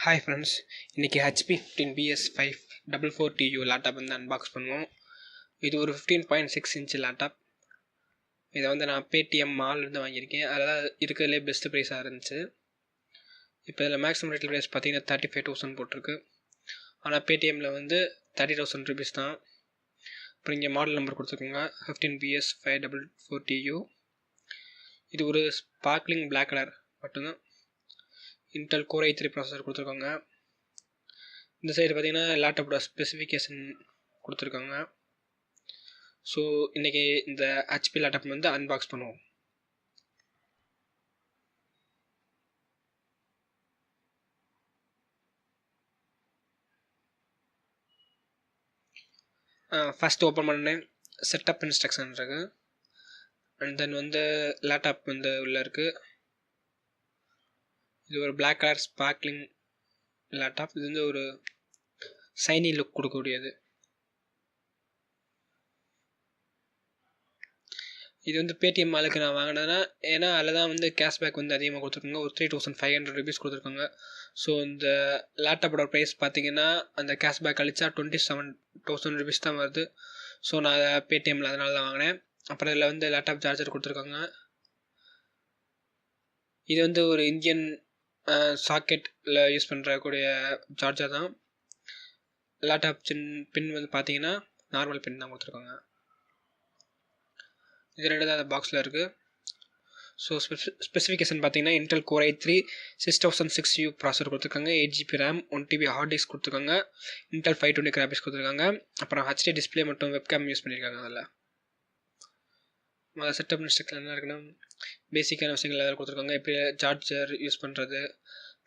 Hi friends, இன்னைக்கு HP 15BS5 44TU laptop வந்து unbox பண்ணுவோம். இது ஒரு 15.6 இன்ச் லேப்டாப். இதை வந்து நான் paytm மால்லேருந்து வாங்கியிருக்கேன். அதெல்லாம் இருக்கிறதுலே பெஸ்ட் ப்ரைஸாக இருந்துச்சு. இப்போ இதில் மேக்ஸிமம் ரேட்டில் ப்ரைஸ் பார்த்தீங்கன்னா 35,000 போட்டிருக்கு. ஆனால் பேடிஎம்மில் வந்து 30,000 ருபீஸ் தான். அப்புறம் இங்கே மாடல் நம்பர் கொடுத்துருக்கோங்க 15BS544TU. இது ஒரு ஸ்பார்க்லிங் பிளாக் கலர் மட்டும்தான். இன்டெல் கோர் i3 ப்ராசஸர் கொடுத்துருக்காங்க. இந்த சைடு பார்த்தீங்கன்னா லேப்டாப்போட ஸ்பெசிஃபிகேஷன் கொடுத்துருக்காங்க. ஸோ இன்றைக்கி இந்த HP லேப்டாப் வந்து அன்பாக்ஸ் பண்ணுவோம். ஃபஸ்ட் ஓப்பன் பண்ணேன். செட்டப் இன்ஸ்ட்ரக்ஷன் இருக்குது. அண்ட் தென் வந்து லேப்டாப் வந்து உள்ளே இருக்குது. இது ஒரு பிளாக் கலர் ஸ்பார்க்லிங் லேப்டாப். இது வந்து ஒரு சைனி லுக் கொடுக்கக்கூடியது. இது வந்து பேடிஎம் மாலுக்கு நான் வாங்கினேன்னா, ஏன்னா அதில் தான் வந்து கேஷ்பேக் வந்து அதிகமாக கொடுத்துருக்காங்க. ஒரு 3,500 ருபீஸ் கொடுத்துருக்காங்க. ஸோ இந்த லேப்டாப்போட ப்ரைஸ் பார்த்தீங்கன்னா அந்த கேஷ்பேக் கழிச்சா 27,000 ருபீஸ் தான் வருது. ஸோ நான் அதை பேடிஎம்மில் அதனால தான் வாங்கினேன். அப்புறம் இதில் வந்து லேப்டாப் சார்ஜர் கொடுத்துருக்காங்க. இது வந்து ஒரு இந்தியன் சாக்கெட்டில் யூஸ் பண்ணுறக்கூடிய சார்ஜர் தான். லேப்டாப் பின் வந்து பார்த்தீங்கன்னா நார்மல் பின் தான் கொடுத்துருக்காங்க. இது ரெண்டு தான் அந்த பாக்ஸில் இருக்குது. ஸோ ஸ்பெசிஃபிகேஷன் பார்த்தீங்கன்னா Intel core i3 6006U processor கொடுத்துருக்காங்க. 8GB RAM, 1TB hard disk கொடுத்துருக்காங்க. இன்டெல் 520 கிராஃபிக்ஸ் கொடுத்துருக்காங்க. அப்புறம் HD டிஸ்பிளே மற்றும் வெப்கேம் யூஸ் பண்ணியிருக்காங்க. அதில் செட்டப் இன்ஸ்ட்ரக்ஷன் என்ன இருக்குன்னா, பேசிக்கான விஷயங்கள் எதாவது கொடுத்துருக்காங்க. எப்படி சார்ஜர் யூஸ் பண்ணுறது,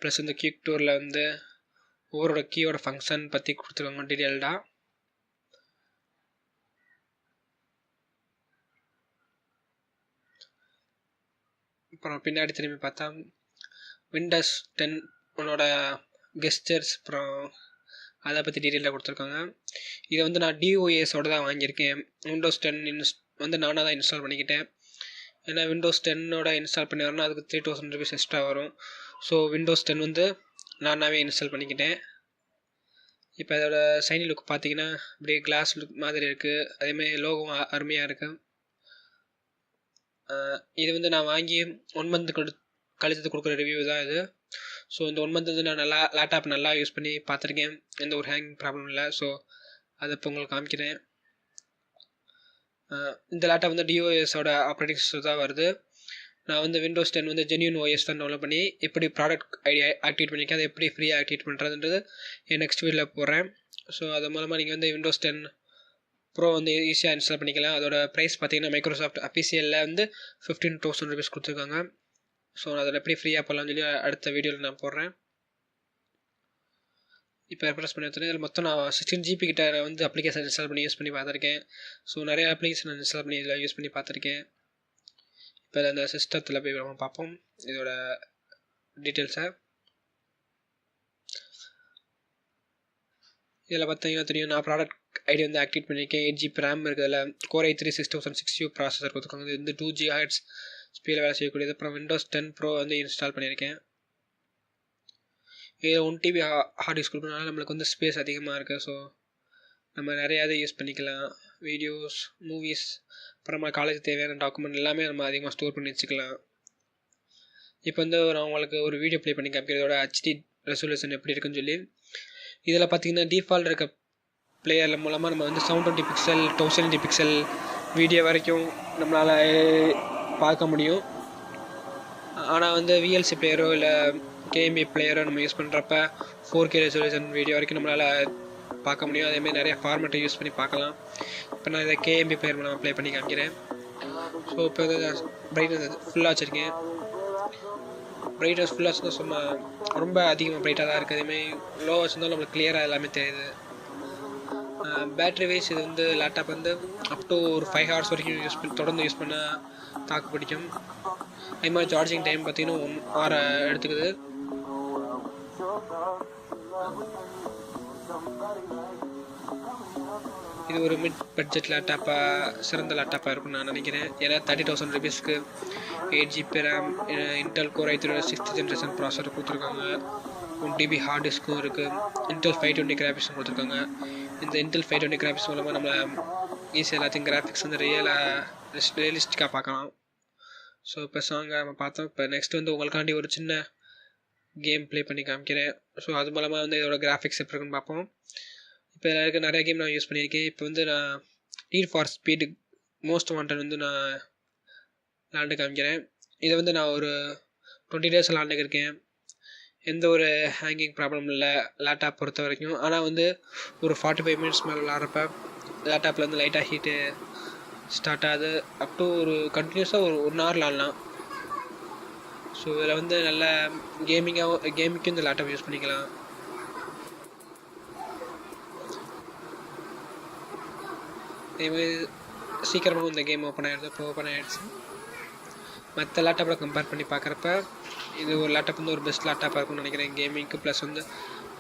ப்ளஸ் வந்து கியூக் டூரில் வந்து ஒவ்வொரு கீயோட ஃபங்க்ஷன் பற்றி கொடுத்துருக்காங்க டீட்டெயில்டாக. அப்புறம் பின்னாடி திரும்பி பார்த்தா விண்டோஸ் 10 உன்னோட கெஸ்டர்ஸ் அப்புறம் அதை பற்றி டீட்டெயிலாக கொடுத்துருக்காங்க. இதை வந்து நான் DOSோடு தான் வாங்கியிருக்கேன். விண்டோஸ் 10 வந்து நானாக தான் இன்ஸ்டால் பண்ணிக்கிட்டேன். ஏன்னா விண்டோஸ் 10ஓட இன்ஸ்டால் பண்ணி வரணும், அதுக்கு 3,000 ருபீஸ் எக்ஸ்ட்ரா வரும். ஸோ விண்டோஸ் 10 வந்து நானாகவே இன்ஸ்டால் பண்ணிக்கிட்டேன். இப்போ அதோட சைனி லுக் பார்த்தீங்கன்னா அப்படியே கிளாஸ் லுக் மாதிரி இருக்குது. அதேமாதிரி லோகோ அருமையாக இருக்குது. இது வந்து நான் வாங்கி 1 மந்த் கழித்து கொடுக்குற ரிவ்யூ தான் இது. ஸோ இந்த 1 மந்த் வந்து நான் லேப்டாப் நல்லா யூஸ் பண்ணி பார்த்துருக்கேன். எந்த ஒரு ஹேங் ப்ராப்ளம் இல்லை. ஸோ அதை இப்போ உங்களுக்கு காமிக்கிறேன். இந்த லேப்டாப் வந்து DOSோட ஆப்ரேட்டிங் சிஸ்டம் தான் வருது. நான் வந்து விண்டோஸ் 10 வந்து ஜென்யூன் OS தான் டெவலப் பண்ணி எப்படி ப்ராடக்ட் ஐடியா ஆக்டிவேட் பண்ணியிருக்கேன், அதை எப்படி ஃப்ரீயாக ஆக்டிவேட் பண்ணுறதுன்றது என் நெக்ஸ்ட் வீடியோவில் போடுறேன். ஸோ அது மூலமாக நீங்கள் வந்து விண்டோஸ் 10 ப்ரோ வந்து ஈஸியாக இன்ஸ்டால் பண்ணிக்கலாம். அதோட ப்ரைஸ் பார்த்தீங்கன்னா மைக்ரோசாஃப்ட் அஃபிஷியலில் வந்து 15,000 ருபீஸ் கொடுத்துருக்காங்க. ஸோ அதில் எப்படி ஃப்ரீயாக போடலாம்னு சொல்லி அடுத்த வீடியோவில் நான் போடுறேன். இப்போ ரெஃப்ரெஷ் பண்ணி வச்சுருக்கேன். இதில் மொத்தம் நான் 16GB கிட்ட வந்து அப்ளிகேஷன் இன்ஸ்டால் பண்ணி யூஸ் பண்ணி பார்த்துருக்கேன். ஸோ நிறைய அப்ளிகேஷன் இன்ஸ்டால் பண்ணி இதில் யூஸ் பண்ணி பார்த்துருக்கேன். இப்போ அந்த சிஸ்டத்தில் போய் நம்ம பார்ப்போம் இதோட டீட்டெயில்ஸை. இதில் பார்த்தீங்கன்னா தெரியும், நான் ப்ராடக்ட் ஐடி வந்து ஆக்டிவேட் பண்ணியிருக்கேன். 8GB RAM இருக்குது. அதில் கோர் i3 6006U ப்ராசஸர் கொடுத்துருக்காங்க. இது வந்து 2 GHz ஸ்பீடில் வேலை செய்யக்கூடியது. அப்புறம் விண்டோஸ் 10 ப்ரோ வந்து இன்ஸ்டால் பண்ணியிருக்கேன். இதில் 1TB ஹார்ட் டிஸ்க் கொடுக்கறதுனால நம்மளுக்கு வந்து ஸ்பேஸ் அதிகமாக இருக்குது. ஸோ நம்ம நிறையாவது யூஸ் பண்ணிக்கலாம். வீடியோஸ், மூவிஸ், அப்புறம் நம்ம காலேஜ் தேவையான டாக்குமெண்ட் எல்லாமே நம்ம அதிகமாக ஸ்டோர் பண்ணி வச்சுக்கலாம். இப்போ வந்து நான் உங்களுக்கு ஒரு வீடியோ ப்ளே பண்ணி காமிக்கிறேன் இதோட HD ரெசல்யூஷன் எப்படி இருக்குன்னு சொல்லி. இதில் பார்த்தீங்கன்னா டிஃபால்ட் இருக்க பிளேயரில் மூலமாக நம்ம வந்து 720 பிக்சல் 1080 பிக்சல் வீடியோ வரைக்கும் நம்மளால் பார்க்க முடியும். ஆனால் வந்து VLC பிளேயரோ இல்லை KMB பிளேயரோ நம்ம யூஸ் பண்ணுறப்ப 4K ரெசல்யூஷன் வீடியோ வரைக்கும் நம்மளால் பார்க்க முடியும். அதேமாதிரி நிறைய ஃபார்மேட்டை யூஸ் பண்ணி பார்க்கலாம். இப்போ நான் இதை KMB பிளேயர் மூலமாக ப்ளே பண்ணி காமிக்கிறேன். ஸோ இப்போ வந்து பிரைட்னஸ் ஃபுல்லாக வச்சுருக்கேன். பிரைட்னஸ் ஃபுல்லாக வச்சுருந்தா சும்மா ரொம்ப அதிகமாக பிரைட்டாக தான் இருக்குது. அதேமாதிரி லோ வச்சுருந்தாலும் நம்மளுக்கு கிளியராக எல்லாமே தெரியுது. பேட்ரி வைஸ் இது வந்து லேப்டாப் வந்து அப் டு ஒரு 5 ஹவர்ஸ் வரைக்கும் தொடர்ந்து யூஸ் பண்ண தாக்கு பிடிக்கும். அதேமாதிரி சார்ஜிங் டைம் பார்த்தீங்கன்னா 1 hour எடுத்துக்குது. இது ஒரு மிட் பட்ஜெட் லேப்டாப்பாக சிறந்த லேப்டாப்பாக இருக்கும்னு நான் நினைக்கிறேன். ஏன்னா 30,000 ருபீஸ்க்கு 8GB RAM, Intel core i3 6th generation processor கொடுத்துருக்காங்க. 1 TB ஹார்ட் டிஸ்க்கும் இருக்குது. இன்டெல் 520 கிராஃபிக்ஸ் கொடுத்துருக்காங்க. இந்த இன்டெல் 520 கிராஃபிக்ஸ் மூலமாக நம்ம ஈஸியாக எல்லாத்தையும் கிராஃபிக்ஸ் வந்து ரியலிஸ்டிக்காக பார்க்கலாம். ஸோ இப்போ சாங்கை நம்ம பார்த்தோம். இப்போ நெக்ஸ்ட் வந்து உங்களுக்காண்டி ஒரு சின்ன கேம் ப்ளே பண்ணி காமிக்கிறேன். ஸோ அது மூலமாக வந்து இதோட கிராஃபிக்ஸ் எப்படி இருக்குன்னு பார்ப்போம். இப்போ இதில் இருக்க நிறைய கேம் நான் யூஸ் பண்ணியிருக்கேன். இப்போ வந்து நான் need for speed most wanted வந்து நான் விளாண்டு காமிக்கிறேன். இதை வந்து நான் ஒரு 20 days விளாண்டுக்கிருக்கேன். எந்த ஒரு ஹேங்கிங் ப்ராப்ளம் இல்லை லேப்டாப் பொறுத்த வரைக்கும். ஆனால் வந்து ஒரு 45 minutes மேலே விளாட்றப்ப லேப்டாப்பில் வந்து லைட்டாக ஹீட்டு ஸ்டார்ட் ஆகுது. அப் டு ஒரு கண்டினியூஸாக ஒரு 1 hour விளாட்லாம். ஸோ இதில் வந்து நல்ல கேமிங்கும் இந்த லேப்டாப் யூஸ் பண்ணிக்கலாம். இதேமாதிரி சீக்கிரமாகவும் இந்த கேம் ஓப்பன் ஆகிடுது. இப்போ ஓப்பன் ஆகிடுச்சு. மற்ற லேப்டாப்பில் கம்பேர் பண்ணி பார்க்குறப்ப இது ஒரு லேப்டாப் வந்து ஒரு பெஸ்ட் லேப்டாப்பாக இருக்கும்னு நினைக்கிறேன் கேமிங்க்கு. ப்ளஸ் வந்து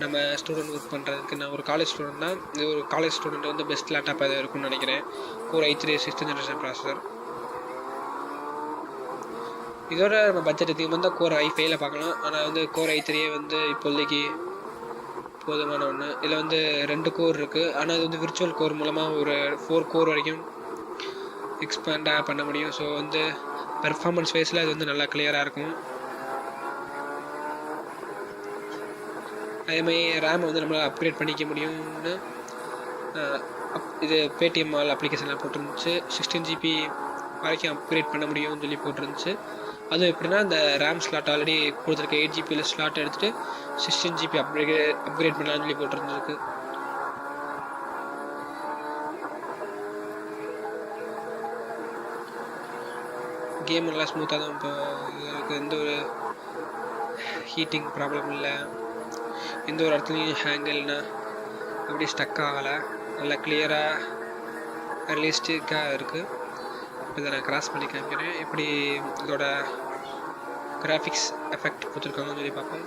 நம்ம ஸ்டூடெண்ட் ஒர்க் பண்ணுறதுக்கு, நான் ஒரு காலேஜ் ஸ்டூடெண்ட் தான். இது ஒரு காலேஜ் ஸ்டூடெண்ட் வந்து பெஸ்ட் லேப்டாப்பாக இது இருக்கும்னு நினைக்கிறேன். Core i3 6th generation processor. இதோட நம்ம பட்ஜெட் அதிகமாக இருந்தால் Core i5ல பார்க்கலாம். ஆனால் வந்து Core i3 வந்து இப்போதைக்கு போதுமான ஒன்று. இதில் வந்து 2 கோர் இருக்குது. ஆனால் இது வந்து விர்ச்சுவல் கோர் மூலமாக ஒரு 4 கோர் வரைக்கும் எக்ஸ்பேண்டாக பண்ண முடியும். ஸோ வந்து பெர்ஃபார்மன்ஸ் வைஸில் இது வந்து நல்லா கிளியராக இருக்கும். அதேமாதிரி ரேமை வந்து நம்மளால் அப்கிரேட் பண்ணிக்க முடியும்னு இது பேடிஎம் மால் அப்ளிகேஷனில் போட்டிருந்துச்சு. 16 GB வரைக்கும் அப்கிரேட் பண்ண முடியும்னு சொல்லி போட்டிருந்துச்சு. அதுவும் எப்படின்னா இந்த ரேம் ஸ்லாட் ஆல்ரெடி கொடுத்துருக்க 8 GB ஸ்லாட் எடுத்துகிட்டு 16 GB அப்கிரேட் பண்ணலாம்னு சொல்லி போட்டிருந்துருக்கு. கேம் நல்லா ஸ்மூத்தாக தான் இப்போ இதுக்கு எந்த ஒரு ஹீட்டிங் ப்ராப்ளம் இல்லை, எந்த ஒரு இடத்துலையும் ஹேங் இல்லைன்னா அப்படி ஸ்டக் ஆகலை. நல்லா கிளியராக ரியலிஸ்டிக்காக இருக்குது. இப்போ இதை நான் கிராஸ் பண்ணி காமிக்கிறேன். எப்படி இதோட கிராஃபிக்ஸ் எஃபெக்ட் கொடுத்துருக்காங்கன்னு சொல்லி பார்ப்போம்.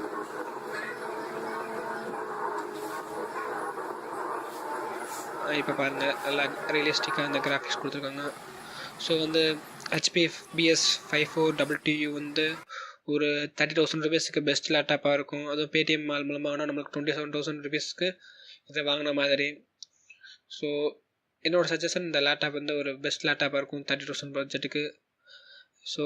இப்போ பாருங்கள் நல்லா ரியலிஸ்டிக்காக இந்த கிராஃபிக்ஸ் கொடுத்துருக்காங்க. ஸோ வந்து HP BS5422 வந்து ஒரு 30,000 rupeesக்கு பெஸ்ட் லேப்டாப்பாக இருக்கும். அதுவும் பேடிஎம் மால் மூலமாக ஆனால் நம்மளுக்கு 27,000 rupeesக்கு இதை வாங்கின மாதிரி. ஸோ என்னோடய சஜஷன் இந்த லேப்டாப் வந்து ஒரு பெஸ்ட் லேப்டாப்பாக இருக்கும் 30,000 பட்ஜெட்டுக்கு. ஸோ